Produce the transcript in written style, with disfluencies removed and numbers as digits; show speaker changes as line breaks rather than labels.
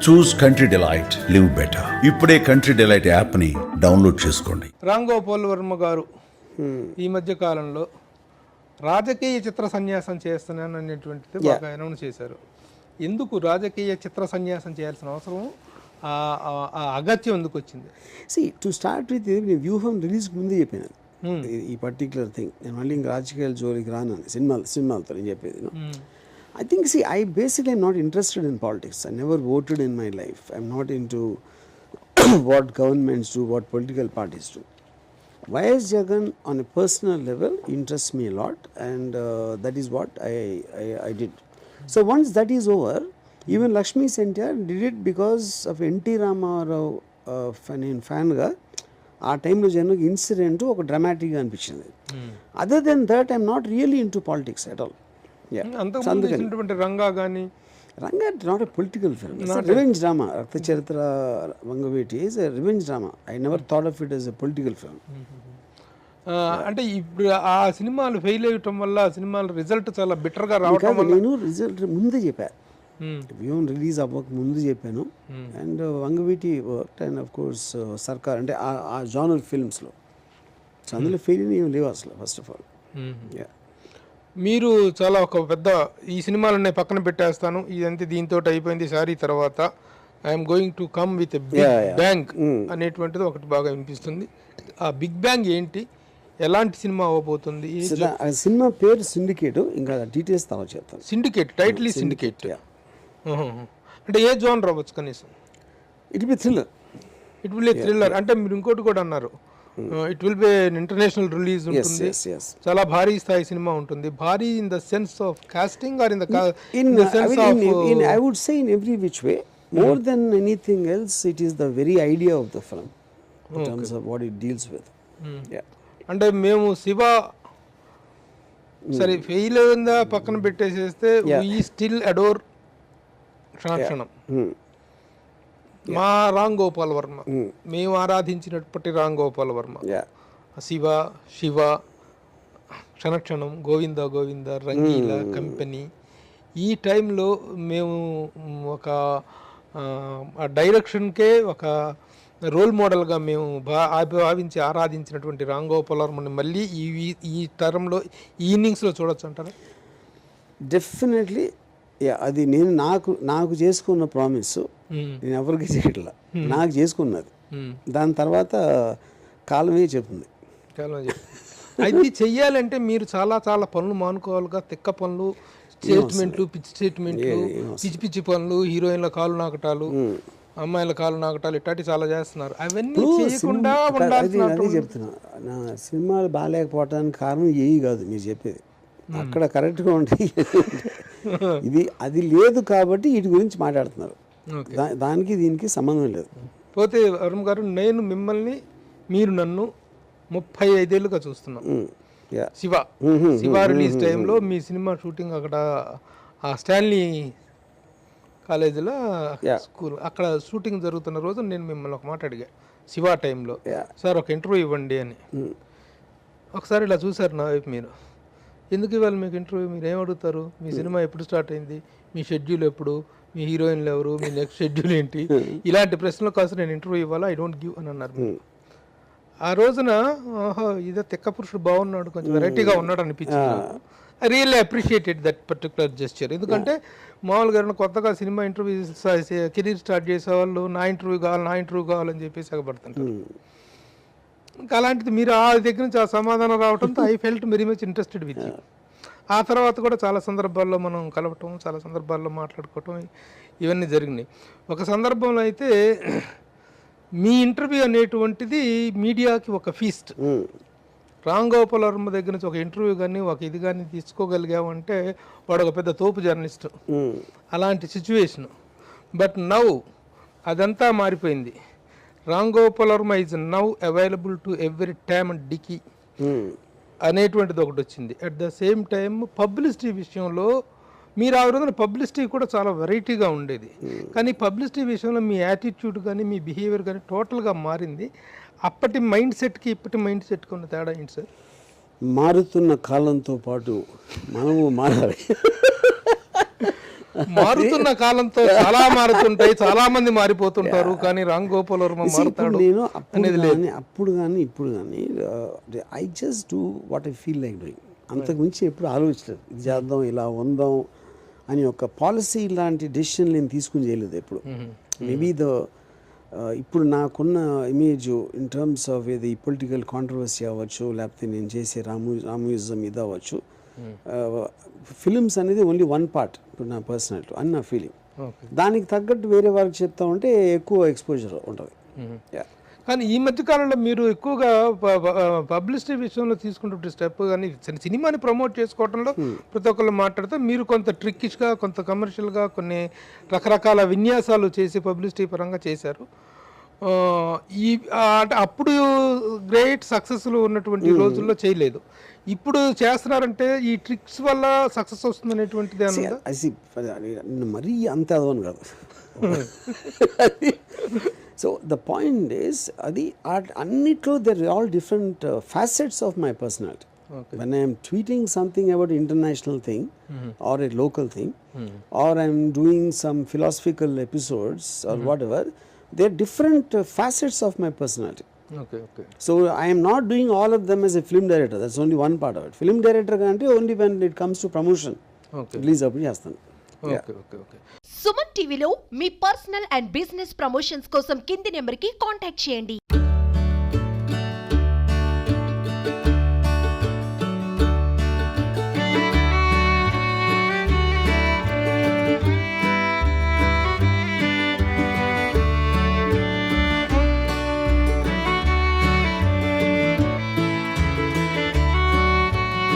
చూస్ country delight, live better. ఇప్పుడే country delight app ని download చేసుకోండి.
రామ్ గోపాల్ వర్మ గారు ఈ మధ్య కాలంలో రాజకీయ చిత్ర సన్యాసం చేస్తున్నాను అనేటువంటిది బాగా అనౌన్స్ చేశారు. ఎందుకు రాజకీయ చిత్ర సన్యాసం చేయాల్సిన అవసరం, ఆ అగత్యం ఎందుకు వచ్చింది?
టు స్టార్ట్ విత్ నేను వ్యూహం రిలీజ్ ముందే చెప్పాను ఈ పర్టికులర్ థింగ్. నేను మళ్ళీ ఇంకా రాజకీయాల జోలికి రాను సినిమాలతో నేను చెప్పేది. I think, I basically am not interested in politics. I never voted in my life. I'm not into what governments do, what political parties do. YS Jagan on a personal level interests me a lot, and that is what I did. So once that is over, even Lakshmi Sentyar did it because of NT Ramarao fan ga ఆ టైంలో Janaki incident ఒక డ్రామాటిక్గా అనిపించింది. Other than that I'm not really into politics at all.
Ranga కానీ
Ranga not a political film, revenge drama. Rakta Charitra Vangaveeti is a revenge drama. I never thought of it as a political film.
అంటే ఇప్పుడు ఆ సినిమాలు ఫెయిల్ అయ్యటం వల్ల ఆ సినిమాల రిజల్ట్ చాలా బెటర్గా రావటం వల్ల
నేను రిజల్ట్ ముందే చెప్పాను, వ్యూహం రిలీజ్ అవ్వక ముందు చెప్పాను. And Vangaveeti work and of course సర్కార్ అంటే ఆ జానర్ ఫిల్మ్స్లో. సో అందులో ఫెయిల్ ఏం లేవు అసలు. ఫస్ట్ ఆఫ్ ఆల్
మీరు చాలా ఒక పెద్ద ఈ సినిమాలన్నీ పక్కన పెట్టేస్తాను, ఇదంతా దీంతో అయిపోయింది సారీ, తర్వాత I'm going to come with big bang అనేటువంటిది ఒకటి బాగా వినిపిస్తుంది. ఆ బిగ్ బ్యాంగ్ ఏంటి, ఎలాంటి సినిమా అవ్వబోతుంది?
సినిమా పేరు సిండికేట్, ఇంకా డీటెయిల్స్ తర్వాత చెప్తాను.
సిండికేట్ టైటిల్ ఈ సిండికేట్ అంటే ఏ జోనర్ అవ్వచ్చు కనీసం?
It be thriller.
It will a thriller. అంటే మీరు ఇంకోటి కూడా అన్నారు, it will be international release ఉంటుంది, చాలా భారీ స్థాయి సినిమా ఉంటుంది. భారీ in the sense of casting or in the sense of
I would say in every which way. More than anything else, it is the very idea of the film in terms of what it deals with.
అంటే మేము శివ సరే fail అయిందా పక్కన పెట్టేసేస్తే we still adore క్షణక్షణం మా రామ్ గోపాల్ వర్మ, మేము ఆరాధించినప్పటి Ram Gopal Varma, Shiva Shiva, క్షణక్షణం, Govinda Govinda, Rangila, company. ఈ టైంలో మేము ఒక డైరెక్షన్కే ఒక రోల్ మోడల్గా మేము భావించి ఆరాధించినటువంటి రామ్ గోపాల్ వర్మని మళ్ళీ ఈ తరంలో ఈ ఇన్నింగ్స్లో చూడొచ్చు అంటారా?
డెఫినెట్లీ. అది నేను నాకు చేసుకున్న ప్రామిస్ నేను ఎవరికి చేయట్లా, నాకు చేసుకున్నది. దాని తర్వాత కాలమే చెప్తుంది.
అది చెయ్యాలంటే మీరు చాలా చాలా పనులు మానుకోవాలిగా. తిక్క పనులు, స్టేట్మెంట్లు, పిచ్చి స్టేట్మెంట్లు, పిచ్చి పిచ్చి పనులు, హీరోయిన్ల కాలు నాకటాలు, అమ్మాయిల కాలు నాకటాలు, ఇట్లాంటి చాలా చేస్తున్నారు. అవన్నీ చేయకుండా
అదే చెప్తున్నా. నా సినిమాలు బాగాలేకపోవటానికి కారణం ఏవి కాదు మీరు చెప్పేది, అక్కడ కరెక్ట్గా ఉంటాయి. అది లేదు కాబట్టి వీటి గురించి మాట్లాడుతున్నారు. దానికి దీనికి సంబంధం లేదు.
పోతే వరుణ్ గారు, నేను మిమ్మల్ని, మీరు నన్ను 35 ఏళ్ళుగా చూస్తున్నాం. శివ రిలీజ్ టైంలో మీ సినిమా షూటింగ్ అక్కడ ఆ స్టాన్లీ కాలేజీలో స్కూల్ అక్కడ షూటింగ్ జరుగుతున్న రోజు నేను మిమ్మల్ని ఒక మాట అడిగా శివ టైంలో, సార్ ఒక ఇంటర్వ్యూ ఇవ్వండి అని. ఒకసారి ఇలా చూసారు నా వైపు మీరు. ఎందుకు ఇవ్వాలి మీకు ఇంటర్వ్యూ? మీరు ఏం అడుగుతారు? మీ సినిమా ఎప్పుడు స్టార్ట్ అయింది, మీ షెడ్యూల్ ఎప్పుడు, మీ హీరోయిన్లు ఎవరు, మీ నెక్స్ట్ షెడ్యూల్ ఏంటి, ఇలాంటి ప్రశ్నల కోసం నేను ఇంటర్వ్యూ ఇవ్వాలా, ఐ డోంట్ గివ్ అని అన్నారు. ఆ రోజున ఇదే తెక్క పురుషుడు బాగున్నాడు, కొంచెం వెరైటీగా ఉన్నాడు అనిపించింది. I really appreciated that particular gesture. ఎందుకంటే మామూలుగా కొత్తగా సినిమా ఇంటర్వ్యూ కెరీర్ స్టార్ట్ చేసేవాళ్ళు నా ఇంటర్వ్యూ కావాలని చెప్పేసి ఎగబడుతుంటారు. ఇంకా అలాంటిది మీరు ఆ దగ్గర నుంచి ఆ సమాధానం రావడంతో I felt very much interested with you. ఆ తర్వాత కూడా చాలా సందర్భాల్లో మనం కలవటం, చాలా సందర్భాల్లో మాట్లాడుకోవటం ఇవన్నీ జరిగినాయి. ఒక సందర్భంలో అయితే మీ ఇంటర్వ్యూ అనేటువంటిది మీడియాకి ఒక ఫీస్ట్. రామ్ గోపాల్ వర్మ దగ్గర నుంచి ఒక ఇంటర్వ్యూ కానీ ఒక ఇది కానీ తీసుకోగలిగామంటే వాడు ఒక పెద్ద తోపు జర్నలిస్టు. అలాంటి సిచ్యువేషను. బట్ నౌ అదంతా మారిపోయింది. Ram Gopal Varma is now available to every time and dicky అనేటువంటిది ఒకటి వచ్చింది. At the same time publicity విషయంలో మీరు ఆ రోజున పబ్లిసిటీ కూడా చాలా వెరైటీగా ఉండేది, కానీ పబ్లిసిటీ విషయంలో మీ యాటిట్యూడ్ కానీ మీ బిహేవియర్ కానీ టోటల్గా మారింది. అప్పటి మైండ్ సెట్కి ఇప్పటి మైండ్ సెట్కి ఉన్న తేడా ఏంటి సార్?
మారుతున్న కాలంతో పాటు మనము మారాలి.
మారుతున్న కాలంతో చాలా మారుతుంటాయి, చాలా మంది మారిపోతుంటారు, కానీ రామ్ గోపాల్ వర్మ మారుతాడు
నేను
అనేది లేదు.
అప్పుడు కానీ ఇప్పుడు కానీ I just do what I feel like doing. అంతకు మించి ఎప్పుడు ఆలోచించలేదు ఇది చేద్దాం ఇలా ఉందాం అని ఒక పాలసీ లాంటి డెసిషన్ నేను తీసుకుని చేయలేదు ఎప్పుడు. మేబీ ఇప్పుడు నాకున్న ఇమేజ్ ఇన్ టర్మ్స్ ఆఫ్ ఏది పొలిటికల్ కాంట్రవర్సీ అవ్వచ్చు, లేకపోతే నేను చేసే రామూయిజం ఇది అవ్వచ్చు, ఫిలిమ్స్ అనేది ఓన్లీ వన్ పార్ట్ ఇప్పుడు నా పర్సనాలిటీ అని నా ఫీలింగ్. దానికి తగ్గట్టు వేరే వారికి చెప్తా ఉంటే ఎక్కువ ఎక్స్పోజర్ ఉంటుంది.
కానీ ఈ మధ్య కాలంలో మీరు ఎక్కువగా పబ్లిసిటీ విషయంలో తీసుకుంటే స్టెప్ కానీ సినిమాని ప్రమోట్ చేసుకోవడంలో ప్రతి ఒక్కళ్ళు మాట్లాడితే మీరు కొంత ట్రిక్కిష్గా, కొంత కమర్షియల్గా కొన్ని రకరకాల విన్యాసాలు చేసి పబ్లిసిటీ పరంగా చేశారు. ఈ అంటే అప్పుడు గ్రేట్ సక్సెస్లు ఉన్నటువంటి రోజుల్లో చేయలేదు, ఇప్పుడు చేస్తున్నారంటే ఈ ట్రిక్స్ వల్ల సక్సెస్ వస్తుంది అనేటువంటిది
మరీ అంత అదవను కాదు. సో ద పాయింట్ ఈస్ అది అన్నిట్లో they're all different facets of my personality. When I'm tweeting something about international thing or a local thing or I'm doing some philosophical episodes or whatever, they are different facets of my personality.
Okay.
So I am not doing all of them as a film director. That's only one part of it. Film director అంటే only when it comes to promotion. Release అప్పుడు చేస్తాను.
Okay.
Suman టీవీలో మీ personal and business promotions కోసం కింది నెంబర్కి contact చేయండి.